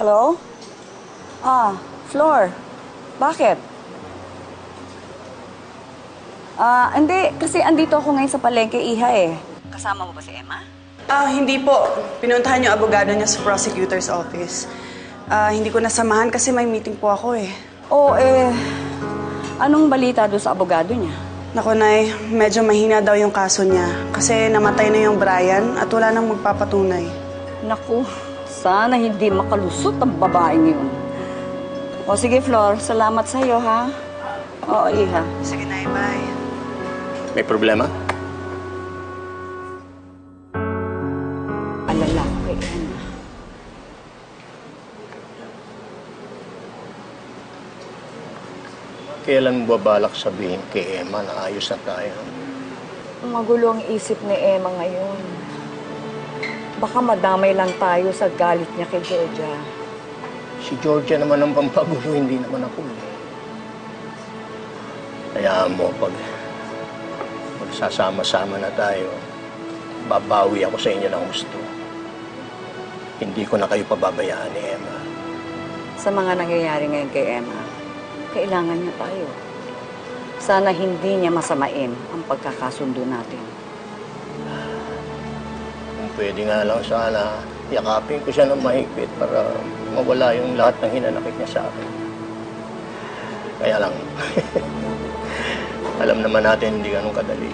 Hello? Flor. Bakit? Hindi. Kasi andito ako ngayon sa palengke, Iha eh. Kasama mo ba si Emma? Hindi po. Pinuntahan yung abogado niya sa prosecutor's office. Hindi ko nasamahan kasi may meeting po ako eh. Anong balita doon sa abogado niya? Naku, Nay, medyo mahina daw yung kaso niya. Kasi namatay na yung Brian at wala nang magpapatunay. Naku, sana hindi makalusot ang babaeng yun. O sige, Flor. Salamat sa'yo, ha? Oo, Iha. Sige, Nay, bye. May problema? Alala ko kay Emma. Kailan mo babalak sabihin kay Emma na ayos na tayo? Magulo ang isip ni Emma ngayon. Baka madamay lang tayo sa galit niya kay Georgia. Si Georgia naman ang pampagulo, hindi naman ako. Hayaan mo, pag magsasama-sama na tayo, babawi ako sa inyo ng gusto. Hindi ko na kayo pababayaan ni Emma. Sa mga nangyayari ngayon kay Emma, kailangan niya tayo. Sana hindi niya masamain ang pagkakasundo natin. Kung pwede nga lang sana, yakapin ko siya ng mahigpit para mawala yung lahat ng hinanakit niya sa akin. Kaya lang, alam naman natin hindi ganun kadali.